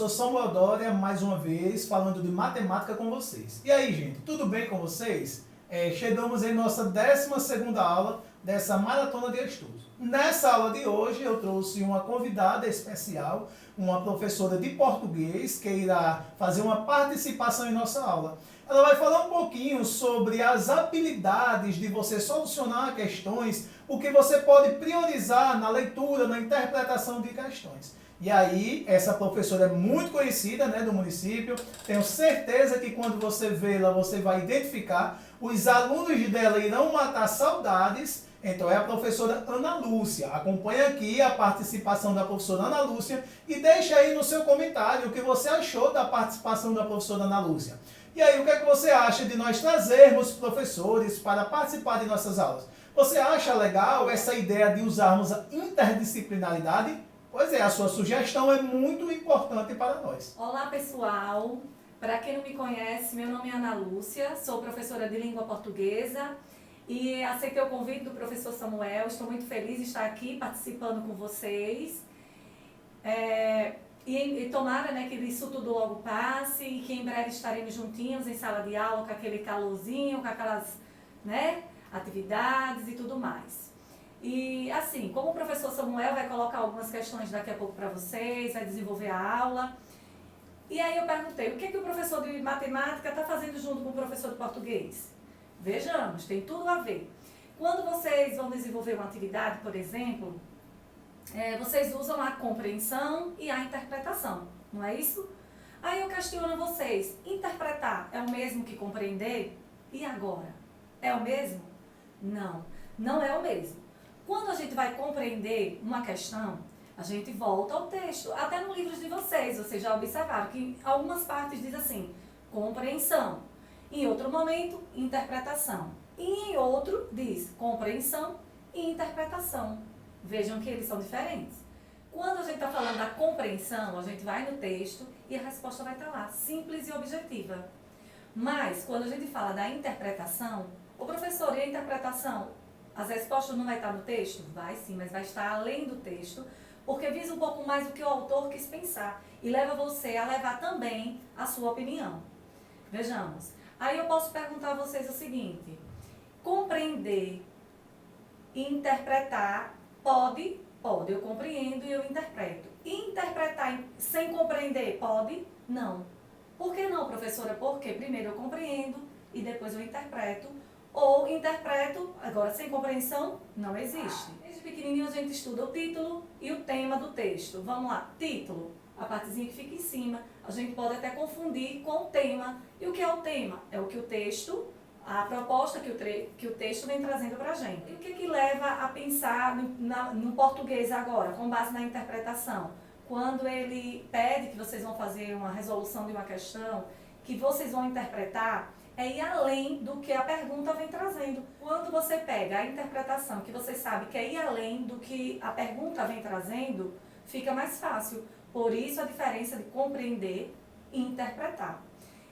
professor Samuel Dória, mais uma vez, falando de matemática com vocês. E aí, gente, tudo bem com vocês? Chegamos em nossa 12ª aula dessa maratona de estudos. Nessa aula de hoje, eu trouxe uma convidada especial, uma professora de português, que irá fazer uma participação em nossa aula. Ela vai falar um pouquinho sobre as habilidades de você solucionar questões, o que você pode priorizar na leitura, na interpretação de questões. E aí, essa professora é muito conhecida, né, do município. Tenho certeza que quando você vê-la, você vai identificar. Os alunos dela irão matar saudades. Então é a professora Ana Lúcia. Acompanhe aqui a participação da professora Ana Lúcia e deixe aí no seu comentário o que você achou da participação da professora Ana Lúcia. E aí, o que é que você acha de nós trazermos professores para participar de nossas aulas? Você acha legal essa ideia de usarmos a interdisciplinaridade? Pois é, a sua sugestão é muito importante para nós. Olá, pessoal. Para quem não me conhece, meu nome é Ana Lúcia, sou professora de língua portuguesa e aceitei o convite do professor Samuel. Estou muito feliz de estar aqui participando com vocês. E tomara, né, que isso tudo logo passe e que em breve estaremos juntinhos em sala de aula com aquele calorzinho, com aquelas, né, atividades e tudo mais. E assim, como o professor Samuel vai colocar algumas questões daqui a pouco para vocês, vai desenvolver a aula. E aí eu perguntei, o que é que o professor de matemática está fazendo junto com o professor de português? Vejamos, tem tudo a ver. Quando vocês vão desenvolver uma atividade, por exemplo, vocês usam a compreensão e a interpretação, não é isso? Aí eu questiono vocês, interpretar é o mesmo que compreender? E agora? É o mesmo? Não, não é o mesmo. Quando a gente vai compreender uma questão, a gente volta ao texto. Até no livro de vocês já observaram que algumas partes diz assim, compreensão. Em outro momento, interpretação. E em outro diz compreensão e interpretação. Vejam que eles são diferentes. Quando a gente está falando da compreensão, a gente vai no texto e a resposta vai estar lá, simples e objetiva. Mas, quando a gente fala da interpretação, o professor, e a interpretação? As respostas não vai estar no texto? Vai sim, mas vai estar além do texto, porque visa um pouco mais do que o autor quis pensar e leva você a levar também a sua opinião. Vejamos. Aí eu posso perguntar a vocês o seguinte, compreender e interpretar pode, eu compreendo e eu interpreto. Interpretar sem compreender pode? Não. Por que não, professora? Porque primeiro eu compreendo e depois eu interpreto. Ou interpreto, agora sem compreensão, não existe. Desde pequenininho a gente estuda o título e o tema do texto. Vamos lá, título, a partezinha que fica em cima. A gente pode até confundir com o tema. E o que é o tema? É o que o texto, a proposta que o texto vem trazendo para a gente. E o que leva a pensar no português agora, com base na interpretação? Quando ele pede que vocês vão fazer uma resolução de uma questão, que vocês vão interpretar, é ir além do que a pergunta vem trazendo. Quando você pega a interpretação, que você sabe que é ir além do que a pergunta vem trazendo, fica mais fácil. Por isso a diferença de compreender e interpretar.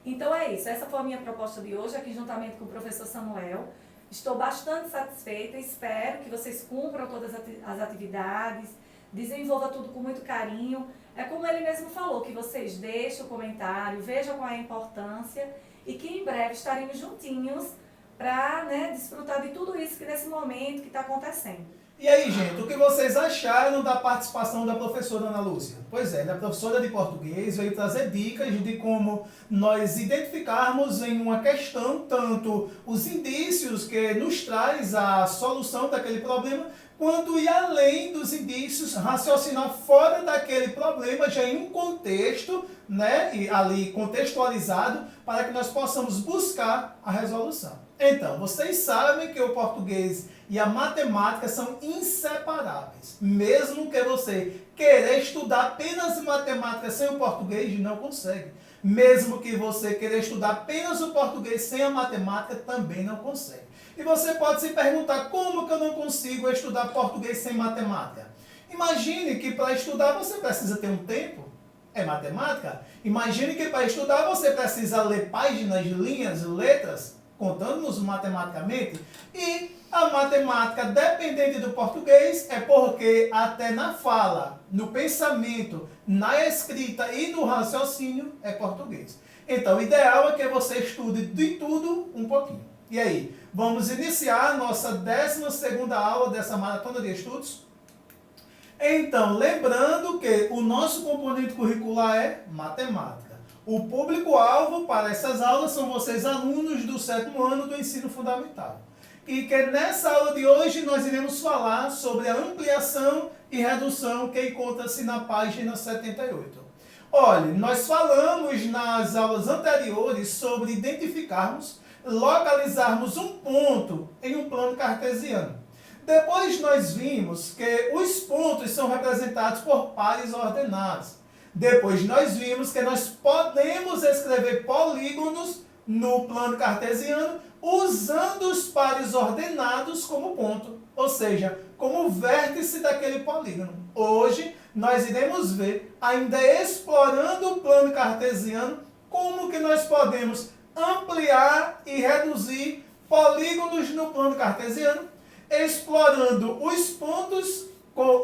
Então é isso, essa foi a minha proposta de hoje, aqui juntamente com o professor Samuel. Estou bastante satisfeita, espero que vocês cumpram todas as atividades, desenvolvam tudo com muito carinho. É como ele mesmo falou, que vocês deixem o comentário, vejam qual é a importância e que em breve estaremos juntinhos para, né, desfrutar de tudo isso que nesse momento que está acontecendo. E aí, gente, o que vocês acharam da participação da professora Ana Lúcia? Pois é, a professora de português veio trazer dicas de como nós identificarmos em uma questão tanto os indícios que nos traz a solução daquele problema, quanto ir além dos indícios, raciocinar fora daquele problema, já em um contexto, né, e ali contextualizado, para que nós possamos buscar a resolução. Então, vocês sabem que o português e a matemática são inseparáveis. Mesmo que você querer estudar apenas matemática sem o português, não consegue. Mesmo que você querer estudar apenas o português sem a matemática, também não consegue. E você pode se perguntar, como que eu não consigo estudar português sem matemática? Imagine que para estudar você precisa ter um tempo. É matemática? Imagine que para estudar você precisa ler páginas, linhas, letras. contando-nos matematicamente, e a matemática dependente do português é porque até na fala, no pensamento, na escrita e no raciocínio é português. Então, o ideal é que você estude de tudo um pouquinho. E aí, vamos iniciar a nossa 12ª aula dessa maratona de estudos? Então, lembrando que o nosso componente curricular é matemática. O público-alvo para essas aulas são vocês, alunos do 7º ano do ensino fundamental. E que nessa aula de hoje nós iremos falar sobre a ampliação e redução que encontra-se na página 78. Olha, nós falamos nas aulas anteriores sobre identificarmos, localizarmos um ponto em um plano cartesiano. Depois nós vimos que os pontos são representados por pares ordenados. Depois nós vimos que nós podemos escrever polígonos no plano cartesiano usando os pares ordenados como ponto, ou seja, como vértice daquele polígono. Hoje nós iremos ver, ainda explorando o plano cartesiano, como que nós podemos ampliar e reduzir polígonos no plano cartesiano, explorando os pontos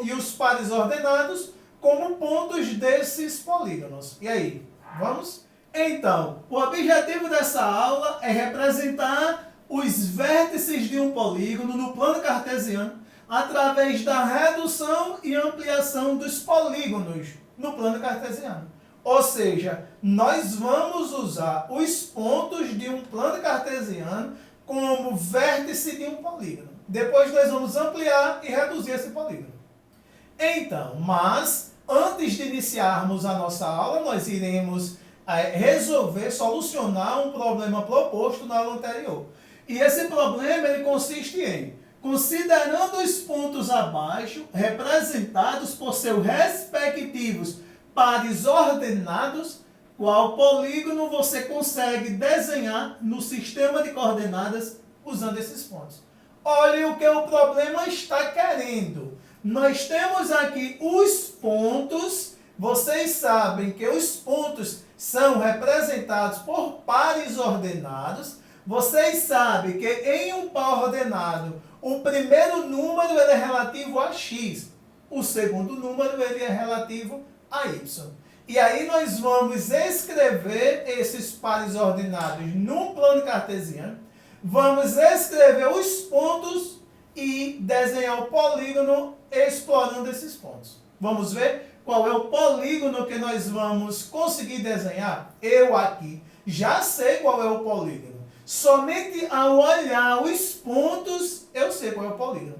e os pares ordenados como pontos desses polígonos. E aí, vamos? Então, o objetivo dessa aula é representar os vértices de um polígono no plano cartesiano através da redução e ampliação dos polígonos no plano cartesiano. Ou seja, nós vamos usar os pontos de um plano cartesiano como vértice de um polígono. Depois nós vamos ampliar e reduzir esse polígono. Então, mas antes de iniciarmos a nossa aula, nós iremos resolver, solucionar um problema proposto na aula anterior. E esse problema ele consiste em, considerando os pontos abaixo, representados por seus respectivos pares ordenados, qual polígono você consegue desenhar no sistema de coordenadas usando esses pontos. Olha o que o problema está querendo. Nós temos aqui os pontos. Vocês sabem que os pontos são representados por pares ordenados. Vocês sabem que em um par ordenado, o primeiro número ele é relativo a x. O segundo número ele é relativo a y. E aí nós vamos escrever esses pares ordenados no plano cartesiano. Vamos escrever os pontos e desenhar o polígono explorando esses pontos. Vamos ver qual é o polígono que nós vamos conseguir desenhar? Eu aqui já sei qual é o polígono. Somente ao olhar os pontos, eu sei qual é o polígono.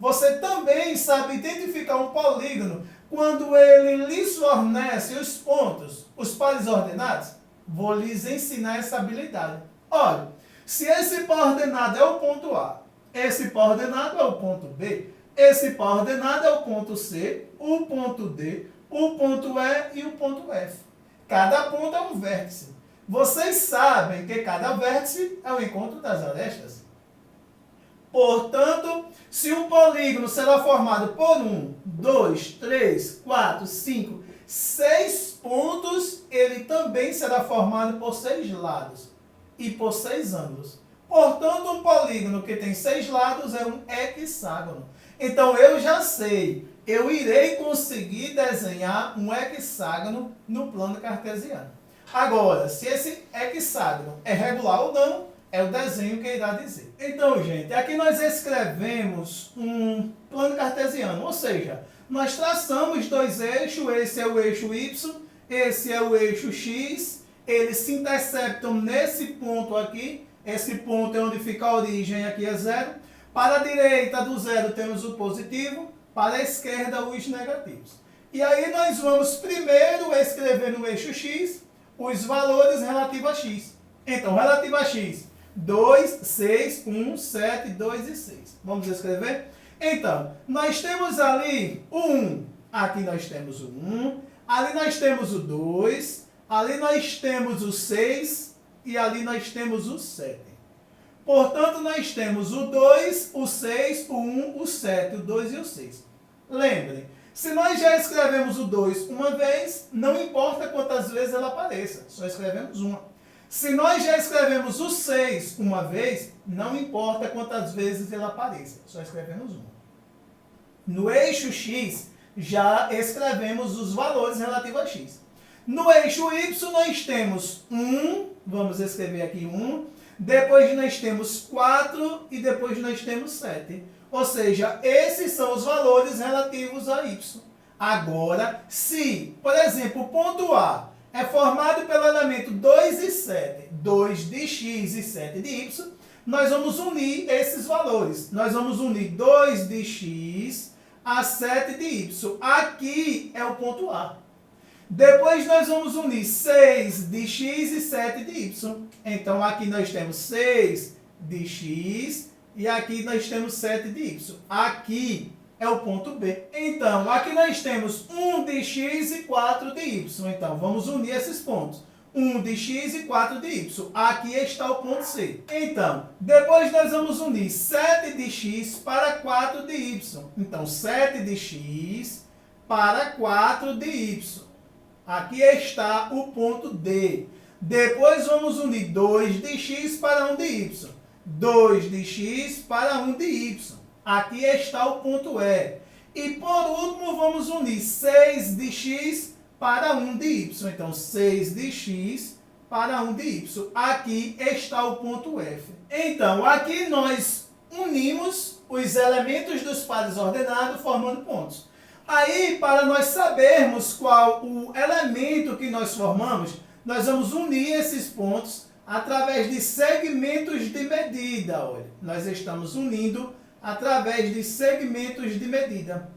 Você também sabe identificar um polígono quando ele lhes fornece os pontos, os pares ordenados? Vou lhes ensinar essa habilidade. Olha, se esse par ordenado é o ponto A, esse par ordenado é o ponto B, esse par ordenado é o ponto C, o ponto D, o ponto E e o ponto F. Cada ponto é um vértice. Vocês sabem que cada vértice é o encontro das arestas. Portanto, se um polígono será formado por 1, 2, 3, 4, 5, 6 pontos, ele também será formado por 6 lados e por 6 ângulos. Portanto, um polígono que tem 6 lados é um hexágono. Então, eu já sei, eu irei conseguir desenhar um hexágono no plano cartesiano. Agora, se esse hexágono é regular ou não, é o desenho que irá dizer. Então, gente, aqui nós escrevemos um plano cartesiano, ou seja, nós traçamos dois eixos, esse é o eixo Y, esse é o eixo X, eles se interceptam nesse ponto aqui, esse ponto é onde fica a origem, aqui é 0. Para a direita do 0 temos o positivo, para a esquerda os negativos. E aí nós vamos primeiro escrever no eixo X os valores relativos a X. Então, relativo a X, 2, 6, 1, 7, 2 e 6. Vamos escrever? Então, nós temos ali o 1. Aqui nós temos o 1. Ali nós temos o 2. Ali nós temos o 6. E ali nós temos o 7. Portanto, nós temos o 2, o 6, o 1, o 7, o 2 e o 6. Lembrem, se nós já escrevemos o 2 uma vez, não importa quantas vezes ela apareça, só escrevemos uma. Se nós já escrevemos o 6 uma vez, não importa quantas vezes ele apareça, só escrevemos uma. No eixo x, já escrevemos os valores relativos a x. No eixo y, nós temos 1, vamos escrever aqui 1, depois nós temos 4 e depois nós temos 7. Ou seja, esses são os valores relativos a y. Agora, se, por exemplo, o ponto A é formado pelo elemento 2 e 7, 2 de x e 7 de y, nós vamos unir esses valores. Nós vamos unir 2 de x a 7 de y. Aqui é o ponto A. Depois nós vamos unir 6 de x e 7 de y. Então, aqui nós temos 6 de x e aqui nós temos 7 de y. Aqui é o ponto B. Então, aqui nós temos 1 de x e 4 de y. Então, vamos unir esses pontos. 1 de x e 4 de y. Aqui está o ponto C. Então, depois nós vamos unir 7 de x para 4 de y. Então, 7 de x para 4 de y. Aqui está o ponto D. Depois vamos unir 2 de x para 1 de y. 2 de x para 1 de y. Aqui está o ponto E. E por último, vamos unir 6 de x para 1 de y. Então, 6 de x para 1 de y. Aqui está o ponto F. Então, aqui nós unimos os elementos dos pares ordenados formando pontos. Aí, para nós sabermos qual o elemento que nós formamos, nós vamos unir esses pontos através de segmentos de medida. Olha, nós estamos unindo através de segmentos de medida.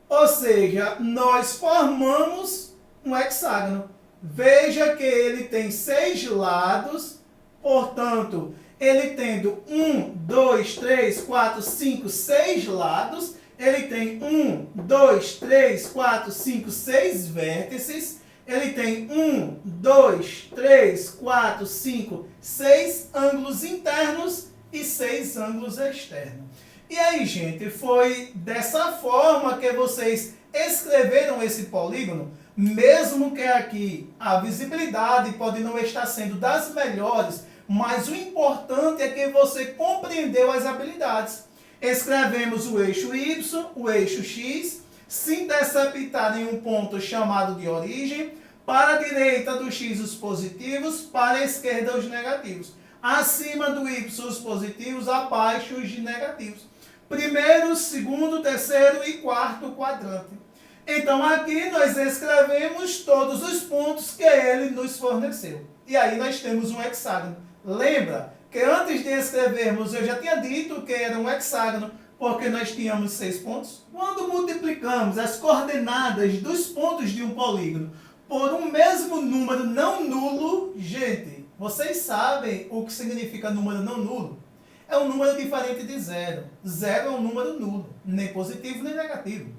Ou seja, nós formamos um hexágono. Veja que ele tem 6 lados, portanto, ele tendo 1, 2, 3, 4, 5, 6 lados, ele tem 1, 2, 3, 4, 5, 6 vértices, ele tem 1, 2, 3, 4, 5, 6 ângulos internos e 6 ângulos externos. E aí, gente, foi dessa forma que vocês escreveram esse polígono, mesmo que aqui a visibilidade pode não estar sendo das melhores, mas o importante é que você compreendeu as habilidades. Escrevemos o eixo Y, o eixo X, se interceptar em um ponto chamado de origem, para a direita do X os positivos, para a esquerda os negativos. Acima do Y os positivos, abaixo os negativos. Primeiro, segundo, terceiro e quarto quadrante. Então, aqui nós escrevemos todos os pontos que ele nos forneceu. E aí nós temos um hexágono. Lembra que antes de escrevermos eu já tinha dito que era um hexágono, porque nós tínhamos 6 pontos. Quando multiplicamos as coordenadas dos pontos de um polígono por um mesmo número não nulo, gente, vocês sabem o que significa número não nulo? É um número diferente de zero. Zero é um número nulo, nem positivo nem negativo.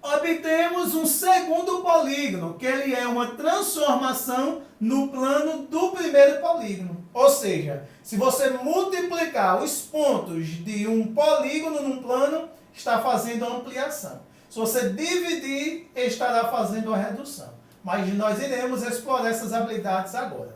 Obtemos um segundo polígono, que ele é uma transformação no plano do primeiro polígono. Ou seja, se você multiplicar os pontos de um polígono num plano, está fazendo a ampliação. Se você dividir, estará fazendo a redução. Mas nós iremos explorar essas habilidades agora.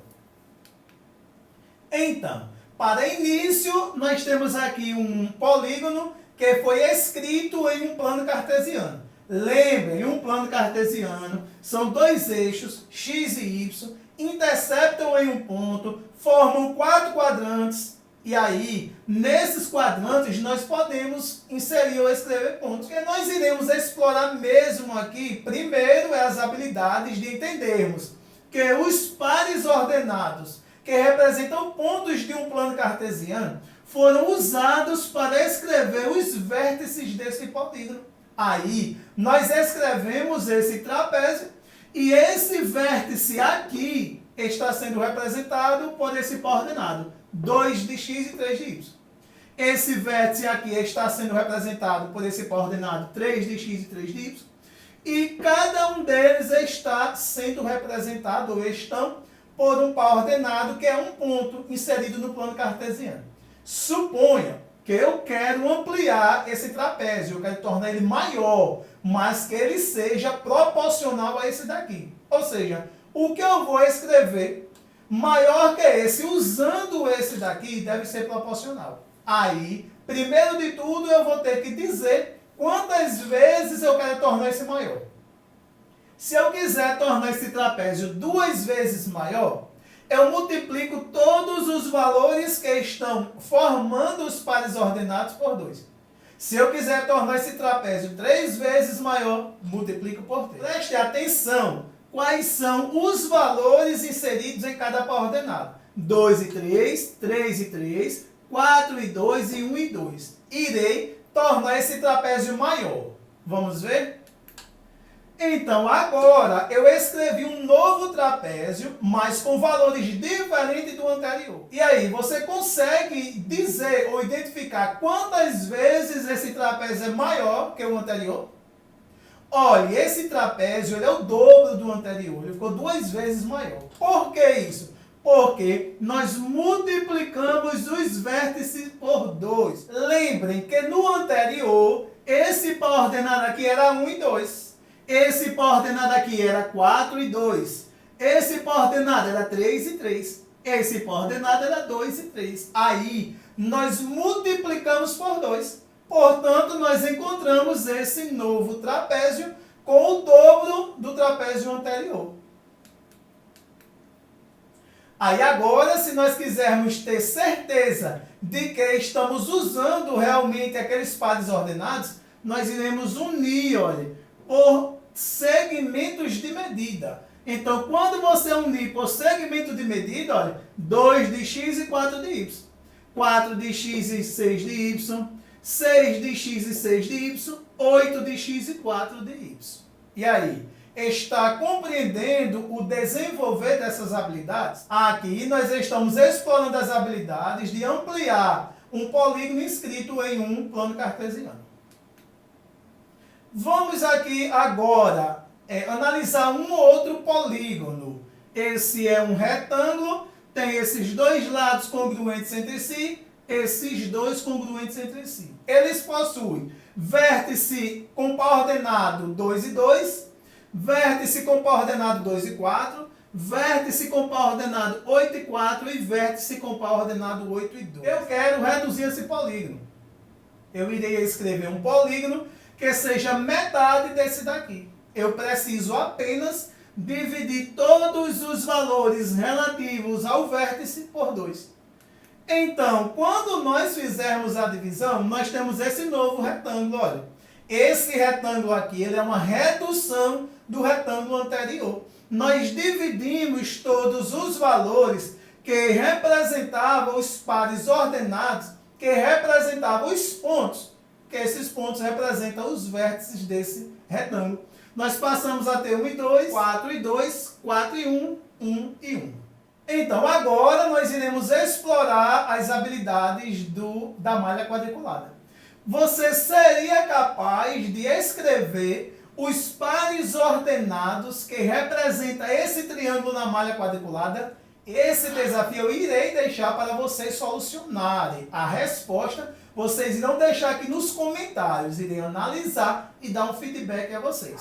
Então, para início, nós temos aqui um polígono que foi escrito em um plano cartesiano. Lembrem, um plano cartesiano são 2 eixos, x e y, interceptam em um ponto, formam 4 quadrantes, e aí, nesses quadrantes, nós podemos inserir ou escrever pontos. O que nós iremos explorar mesmo aqui, primeiro, é as habilidades de entendermos que os pares ordenados, que representam pontos de um plano cartesiano, foram usados para escrever os vértices desse polígono. Aí, nós escrevemos esse trapézio e esse vértice aqui está sendo representado por esse par ordenado, 2 de x e 3 de y. Esse vértice aqui está sendo representado por esse par ordenado, 3 de x e 3 de y. E cada um deles está sendo representado, ou estão, por um par ordenado, que é um ponto inserido no plano cartesiano. Suponha que eu quero ampliar esse trapézio, eu quero tornar ele maior, mas que ele seja proporcional a esse daqui. Ou seja, o que eu vou escrever maior que esse, usando esse daqui, deve ser proporcional. Aí, primeiro de tudo, eu vou ter que dizer quantas vezes eu quero tornar esse maior. Se eu quiser tornar esse trapézio 2 vezes maior, eu multiplico todos os valores que estão formando os pares ordenados por 2. Se eu quiser tornar esse trapézio 3 vezes maior, multiplico por 3. Preste atenção, quais são os valores inseridos em cada par ordenado. 2 e 3, 3 e 3, 4 e 2 e 1 e 2. Irei tornar esse trapézio maior. Vamos ver? Então, agora, eu escrevi um novo trapézio, mas com valores diferentes do anterior. E aí, você consegue dizer ou identificar quantas vezes esse trapézio é maior que o anterior? Olha, esse trapézio ele é o dobro do anterior, ele ficou 2 vezes maior. Por que isso? Porque nós multiplicamos os vértices por 2. Lembrem que no anterior, esse par ordenado aqui era 1 e 2. Esse par ordenado aqui era 4 e 2. Esse par ordenado era 3 e 3. Esse par ordenado era 2 e 3. Aí, nós multiplicamos por 2. Portanto, nós encontramos esse novo trapézio com o dobro do trapézio anterior. Aí agora, se nós quisermos ter certeza de que estamos usando realmente aqueles pares ordenados, nós iremos unir, olha, por segmentos de medida. Então, quando você unir por segmento de medida, olha, 2 de x e 4 de y. 4 de x e 6 de y. 6 de x e 6 de y. 8 de x e 4 de y. E aí? Está compreendendo o desenvolver dessas habilidades? Aqui nós estamos explorando as habilidades de ampliar um polígono inscrito em um plano cartesiano. Vamos aqui agora analisar um outro polígono. Esse é um retângulo, tem esses dois lados congruentes entre si, esses dois congruentes entre si. Eles possuem vértice com par ordenado 2 e 2, vértice com par ordenado 2 e 4, vértice com par ordenado 8 e 4 e vértice com par ordenado 8 e 2. Eu quero reduzir esse polígono. Eu irei escrever um polígono que seja metade desse daqui. Eu preciso apenas dividir todos os valores relativos ao vértice por 2. Então, quando nós fizermos a divisão, nós temos esse novo retângulo. Olha, esse retângulo aqui ele é uma redução do retângulo anterior. Nós dividimos todos os valores que representavam os pares ordenados, que representavam os pontos, que esses pontos representam os vértices desse retângulo. Nós passamos a ter 1 e 2, 4 e 2, 4 e 1, 1 e 1. Então, agora nós iremos explorar as habilidades da malha quadriculada. Você seria capaz de escrever os pares ordenados que representam esse triângulo na malha quadriculada? Esse desafio eu irei deixar para vocês solucionarem. A resposta vocês irão deixar aqui nos comentários, irei analisar e dar um feedback a vocês.